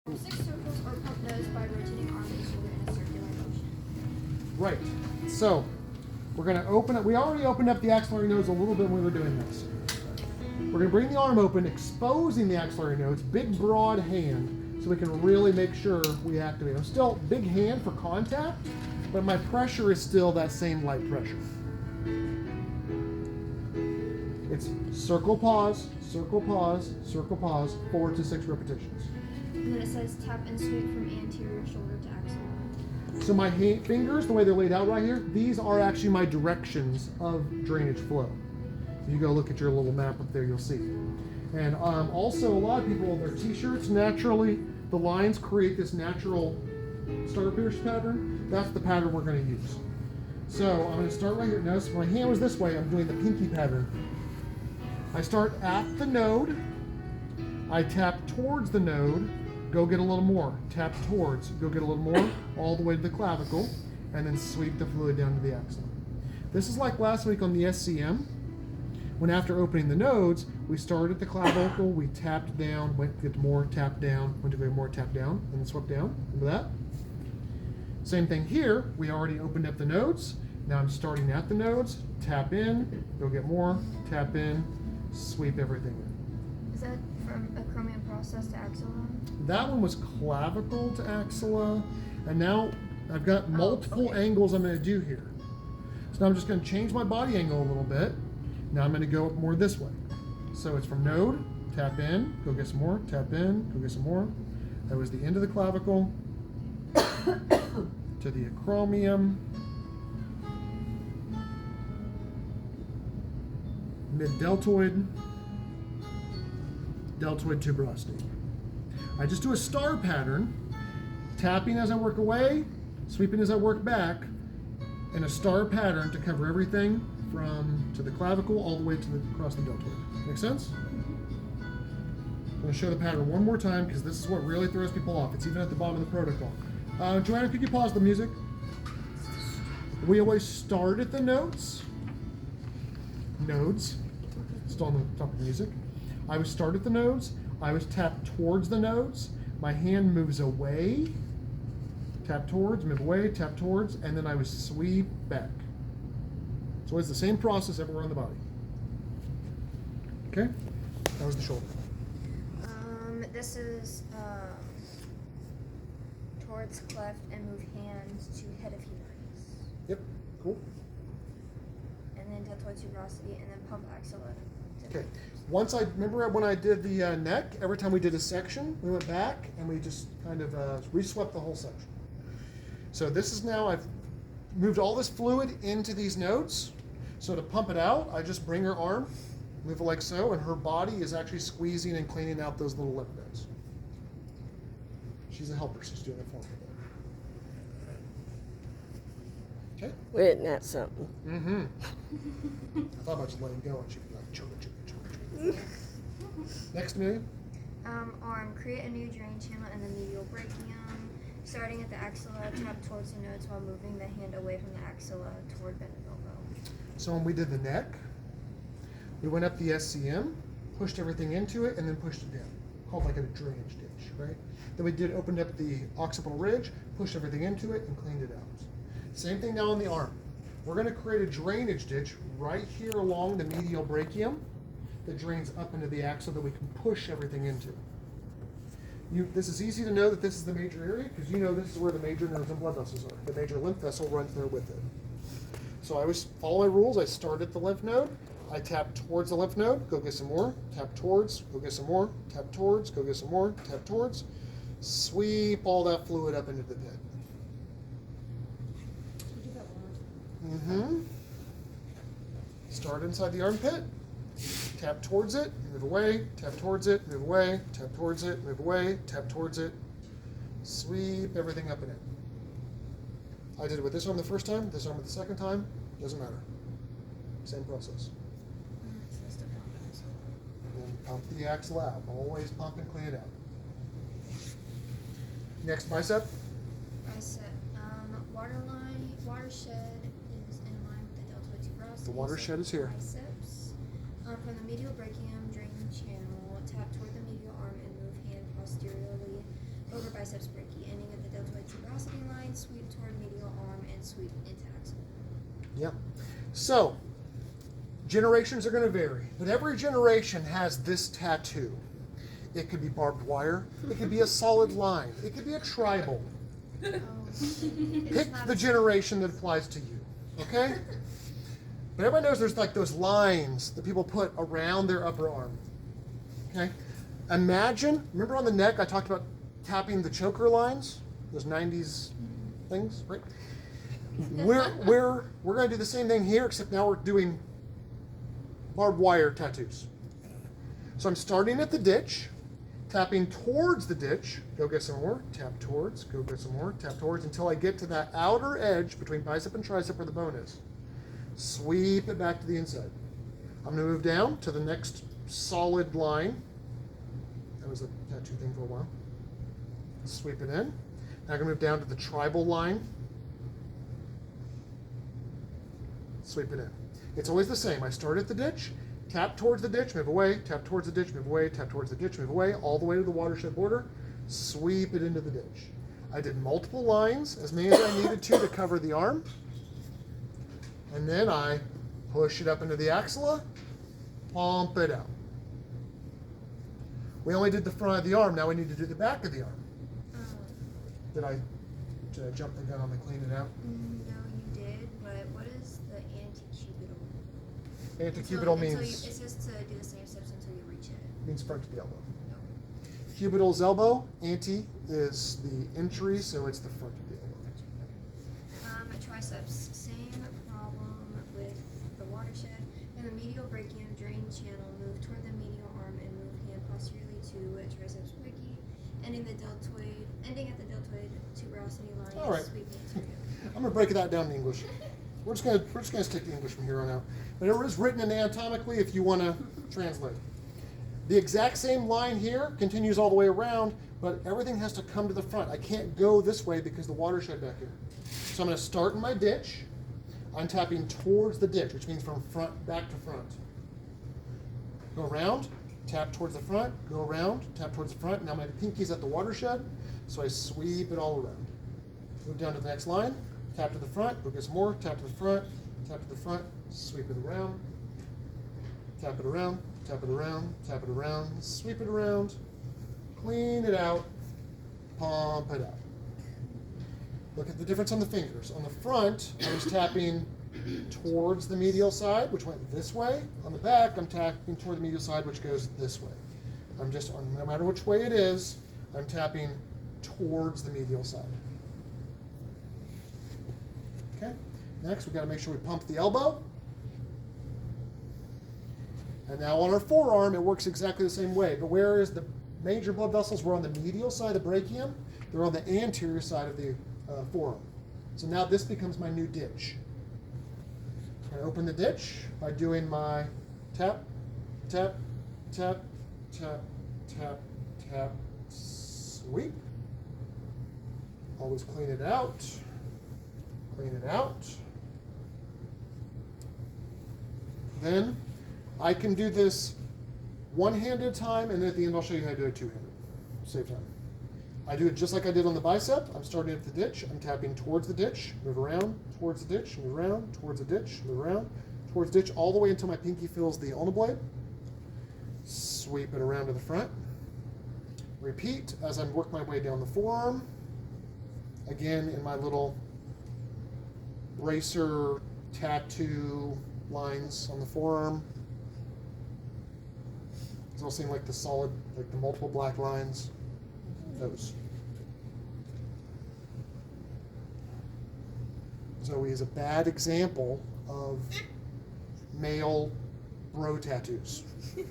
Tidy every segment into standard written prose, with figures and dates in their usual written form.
6 circles or pump nose by rotating arm and shoulder in a circular motion. Right. So we're going to open up. We already opened up the axillary nodes a little bit when we were doing this. We're going to bring the arm open, exposing the axillary nodes, big broad hand, so we can really make sure we activate them. Still big hand for contact, but my pressure is still that same light pressure. It's circle, pause, circle, pause, circle, pause, 4 to 6 repetitions. And then it says tap and sweep from anterior shoulder to axilla. So my fingers, the way they're laid out right here, these are actually my directions of drainage flow. If you go look at your little map up there, you'll see. And also, a lot of people on their t-shirts, naturally, the lines create this natural star pierce pattern. That's the pattern we're going to use. So I'm going to start right here. Notice my hand was this way. I'm doing the pinky pattern. I start at the node. I tap towards the node. Go get a little more. Tap towards. Go get a little more. All the way to the clavicle. And then sweep the fluid down to the axilla. This is like last week on the SCM. When after opening the nodes, we started at the clavicle, we tapped down, went to get more, tapped down, went to get more, tapped down, and then swept down. Remember that? Same thing here. We already opened up the nodes. Now I'm starting at the nodes, tap in, go get more, tap in, sweep everything in. Is that from acromion process to axilla? That one was clavicle to axilla, and now I've got multiple angles I'm going to do here. So now I'm just going to change my body angle a little bit. Now I'm going to go more this way. So it's from node, tap in, go get some more, tap in, go get some more. That was the end of the clavicle to the acromion, mid-deltoid, deltoid tuberosity. I just do a star pattern, tapping as I work away, sweeping as I work back, and a star pattern to cover everything from to the clavicle all the way to across the deltoid. Make sense? I'm going to show the pattern one more time because this is what really throws people off. It's even at the bottom of the protocol. Joanna, could you pause the music? We always start at the nodes. Nodes. Still on the top of the music. I would start at the nodes. I would tap towards the nodes. My hand moves away. Tap towards, move away, tap towards, and then I would sweep back. So it's the same process everywhere on the body. Okay? That was the shoulder. This is towards cleft and move hands to head of humerus. Yep, cool. And then deltoid tuberosity and then pump axilla. Okay. Once I remember when I did the neck, every time we did a section, we went back and we just kind of reswept the whole section. So this is now, I've moved all this fluid into these nodes. So to pump it out, I just bring her arm, move it like so, and her body is actually squeezing and cleaning out those little lymph nodes. She's a helper, she's doing it for me. Okay? Isn't that something? Mm-hmm. I thought about just letting go and she'd be like, choke it. Next, Amelia. Arm, create a new drain channel in the medial brachium. Starting at the axilla, tap towards the nodes while moving the hand away from the axilla toward bended elbow. So when we did the neck, we went up the SCM, pushed everything into it, and then pushed it down. Called like a drainage ditch, right? Then we opened up the occipital ridge, pushed everything into it, and cleaned it out. Same thing now on the arm. We're going to create a drainage ditch right here along the medial brachium that drains up into the axilla that we can push everything into. This is easy to know that this is the major area because you know this is where the major nerves and blood vessels are. The major lymph vessel runs there with it. So I always follow my rules. I start at the lymph node. I tap towards the lymph node, go get some more. Tap towards, go get some more. Tap towards, go get some more. Tap towards. Sweep all that fluid up into the pit. Mm-hmm. Start inside the armpit. Tap towards it, move away, tap towards it, move away, tap towards it, move away, tap towards it. Sweep everything up in it. I did it with this arm the first time, this arm with the second time, doesn't matter. Same process. And pump the axle out. Always pump and clean it out. Next, bicep. Bicep. Watershed is in line with the deltoid tuberosity. The watershed is here. Biceps. From the medial brachium, drain channel, tap toward the medial arm and move hand posteriorly over triceps brachii, ending at the deltoid tuberosity line, sweep toward medial arm, and sweep into axilla. Yep. So, generations are going to vary, but every generation has this tattoo. It could be barbed wire. It could be a solid line. It could be a tribal. Oh. Pick the generation that applies to you, okay? But everybody knows there's like those lines that people put around their upper arm, okay? Imagine, remember on the neck I talked about tapping the choker lines? Those 90s things, right? We're going to do the same thing here, except now we're doing barbed wire tattoos. So I'm starting at the ditch, tapping towards the ditch, go get some more, tap towards, go get some more, tap towards, until I get to that outer edge between bicep and tricep where the bone is. Sweep it back to the inside. I'm going to move down to the next solid line. That was a tattoo thing for a while. Sweep it in. Now I'm going to move down to the tribal line. Sweep it in. It's always the same. I start at the ditch, tap towards the ditch, move away, tap towards the ditch, move away, tap towards the ditch, move away, all the way to the watershed border, sweep it into the ditch. I did multiple lines, as many as I needed to cover the arm, and then I push it up into the axilla, pump it out. We only did the front of the arm, now we need to do the back of the arm. Did I jump the gun on the clean it out? No, you did, but what is the antecubital? Antecubital means it's just to do the same steps until you reach it. means front to the elbow. No. Cubital is elbow. Ante is the entry, so it's the front of the elbow. Triceps, same problem with the watershed. In the medial brachium drain channel, move toward the medial arm and move hand posteriorly to triceps brachii, ending at the deltoid tuberosity line. All right. Sweeping through. I'm gonna break that down in English. We're just gonna stick to English from here on out. But it is written anatomically if you want to translate. The exact same line here continues all the way around, but everything has to come to the front. I can't go this way because the watershed back here. So I'm going to start in my ditch. I'm tapping towards the ditch, which means from front back to front. Go around, tap towards the front, go around, tap towards the front. Now my pinky's at the watershed, so I sweep it all around. Move down to the next line, tap to the front, go get some more, tap to the front, tap to the front, sweep it around, tap it around, tap it around, tap it around, sweep it around, clean it out, pump it out. Look at the difference on the fingers. On the front, I was tapping towards the medial side, which went this way. On the back, I'm tapping toward the medial side, which goes this way. I'm just, no matter which way it is, I'm tapping towards the medial side. Okay, next we've got to make sure we pump the elbow. And now on our forearm, it works exactly the same way. But where is the major blood vessels? We're on the medial side of the brachium. They're on the anterior side of the forearm. So now this becomes my new ditch. I'm going to open the ditch by doing my tap, tap, tap, tap, tap, tap, sweep. Always clean it out. Clean it out. Then I can do this one hand at a time, and then at the end I'll show you how to do it two-handed. Save time. I do it just like I did on the bicep. I'm starting at the ditch. I'm tapping towards the ditch, move around, towards the ditch, move around, towards the ditch, move around, towards the ditch, all the way until my pinky feels the ulna blade. Sweep it around to the front. Repeat as I work my way down the forearm. Again, in my little bracer tattoo lines on the forearm. These all seem like the solid, like the multiple black lines. Those. Zoe is a bad example of male bro tattoos. Okay.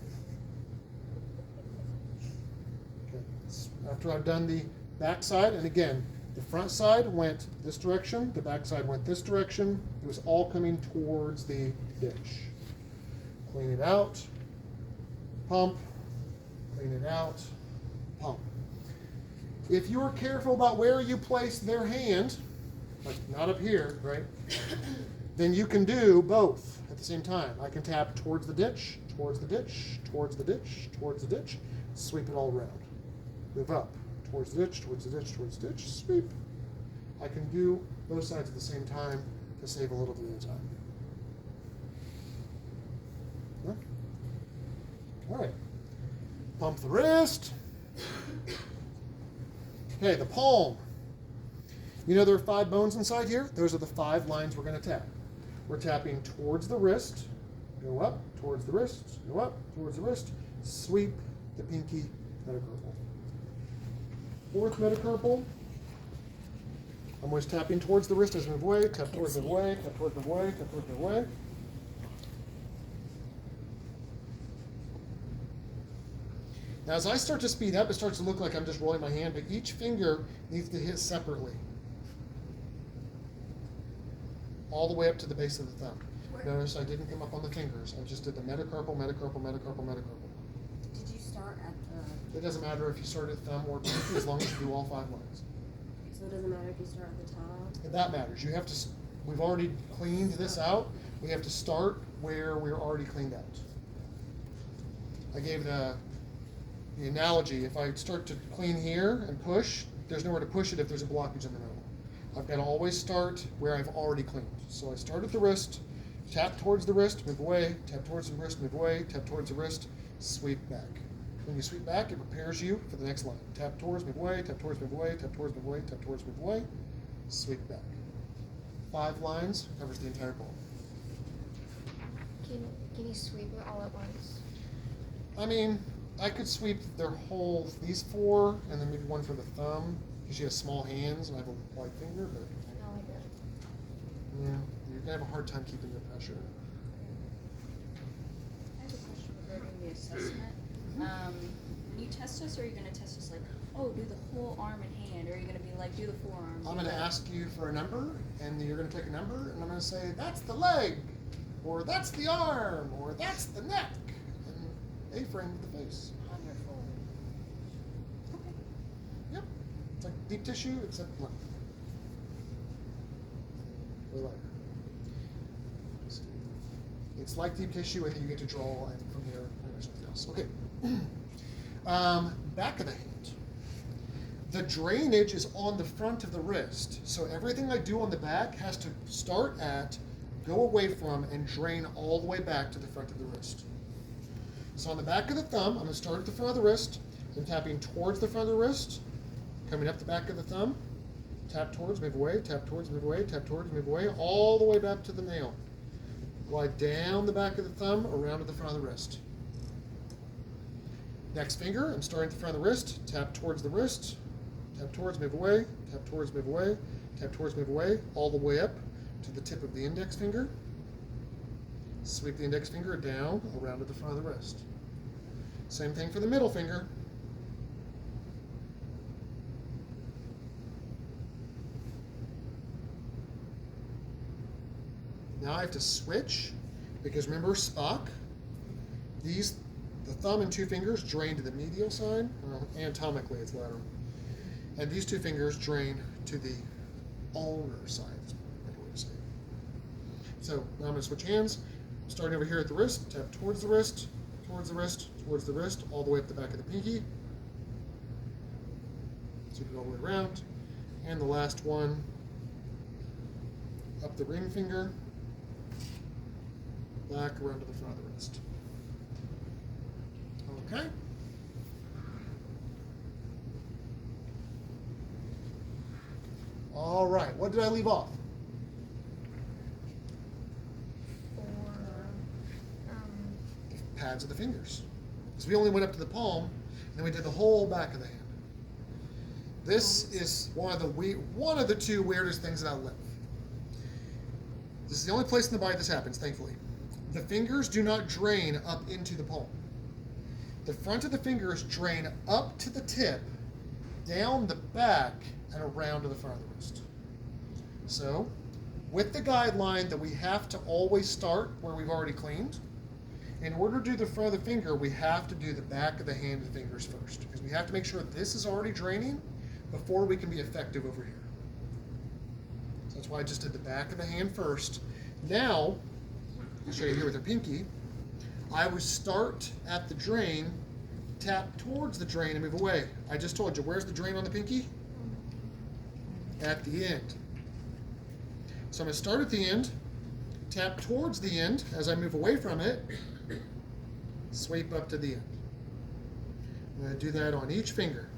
After I've done the back side, and again, the front side went this direction, the back side went this direction. It was all coming towards the ditch. Clean it out, pump, clean it out, pump. If you're careful about where you place their hand, like not up here, right, then you can do both at the same time. I can tap towards the ditch, towards the ditch, towards the ditch, towards the ditch, sweep it all around. Move up, towards the ditch, towards the ditch, towards the ditch, sweep. I can do both sides at the same time to save a little bit of time. Yeah. All right. Pump the wrist. Okay, the palm. You know there are 5 bones inside here? Those are the 5 lines we're going to tap. We're tapping towards the wrist, go up, towards the wrist, go up, towards the wrist, sweep the pinky, metacarpal. 4th metacarpal. I'm always tapping towards the wrist as I move away, tap towards, move away, tap towards, move away, tap towards, move away. Now as I start to speed up, it starts to look like I'm just rolling my hand, but each finger needs to hit separately. All the way up to the base of the thumb. Notice I didn't come up on the fingers. I just did the metacarpal, metacarpal, metacarpal, metacarpal. Did you start at the... It doesn't matter if you start at thumb or pinky as long as you do all 5 lines. So it doesn't matter if you start at the top? And that matters. You have to, we've already cleaned this out. We have to start where we're already cleaned out. I gave the analogy, if I start to clean here and push, there's nowhere to push it if there's a blockage in the middle. I've got to always start where I've already cleaned. So I start at the wrist, tap towards the wrist, move away, tap towards the wrist, move away, tap towards the wrist, sweep back. When you sweep back, it prepares you for the next line. Tap towards, move away, tap towards, move away, tap towards, move away, tap towards, move away, sweep back. 5 lines covers the entire ball. Can you sweep it all at once? I mean, I could sweep their whole, these 4, and then maybe one for the thumb, because she has small hands and I have a wide finger, but Not like that. yeah, you're gonna have a hard time keeping the pressure. I have a question regarding the assessment. When you test us, are you going to test us like, oh, do the whole arm and hand, or are you going to be like, do the forearm? I'm going to ask you for a number, and you're going to take a number, and I'm going to say, that's the leg, or that's the arm, or that's the neck, and A-frame with the face. Wonderful. Okay. Yep. It's like deep tissue, except length. Or lighter. It's like deep tissue, and then you get to draw, and from here, something else. Okay. Back of the hand. The drainage is on the front of the wrist, so everything I do on the back has to start at, go away from, and drain all the way back to the front of the wrist. So on the back of the thumb, I'm going to start at the front of the wrist, then tapping towards the front of the wrist, coming up the back of the thumb, tap towards, move away, tap towards, move away, tap towards, move away, all the way back to the nail. Glide down the back of the thumb, around to the front of the wrist. Next finger, I'm starting at the front of the wrist, tap towards the wrist, tap towards, move away, tap towards, move away, tap towards, move away, all the way up to the tip of the index finger. Sweep the index finger down, around to the front of the wrist. Same thing for the middle finger. Now I have to switch, because remember Spock, the thumb and 2 fingers drain to the medial side, well, anatomically it's lateral, and these 2 fingers drain to the ulnar side, better way to say it. So now I'm going to switch hands, starting over here at the wrist, tap towards the wrist, towards the wrist, towards the wrist, all the way up the back of the pinky, sweep it all the way around, and the last one, up the ring finger, back around to the front of the wrist. Okay. All right, what did I leave off? The pads of the fingers. Because we only went up to the palm, and then we did the whole back of the hand. This is one of the 2 weirdest things about lymph. This is the only place in the body this happens, thankfully. The fingers do not drain up into the palm. The front of the fingers drain up to the tip, down the back, and around to the front of the wrist. So, with the guideline that we have to always start where we've already cleaned, in order to do the front of the finger, we have to do the back of the hand and fingers first, because we have to make sure this is already draining before we can be effective over here. So that's why I just did the back of the hand first. Now, I'll show you here with our pinky. I would start at the drain, tap towards the drain and move away. I just told you, where's the drain on the pinky? At the end. So I'm going to start at the end, tap towards the end as I move away from it, sweep up to the end. I'm going to do that on each finger.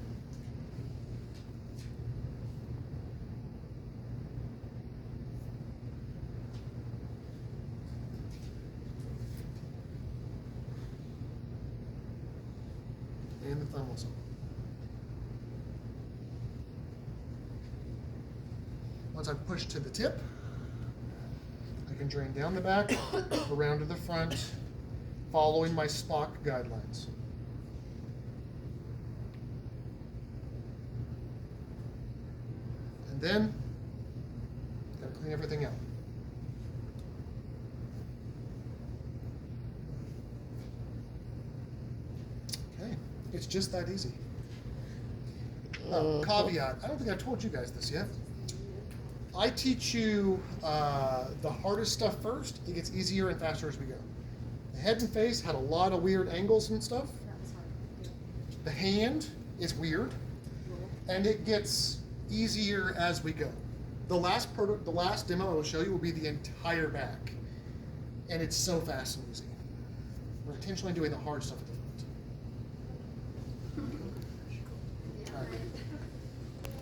And the thumb also. Once I've pushed to the tip, I can drain down the back, around to the front, following my Spock guidelines. And then, gotta clean everything out. Okay, it's just that easy. Caveat, I don't think I've told you guys this yet. I teach you the hardest stuff first. It gets easier and faster as we go. The head and face had a lot of weird angles and stuff. That was hard. Yeah. The hand is weird, and it gets easier as we go. The last demo I will show you will be the entire back, and it's so fast and easy. We're intentionally doing the hard stuff at the front. Yeah, All right.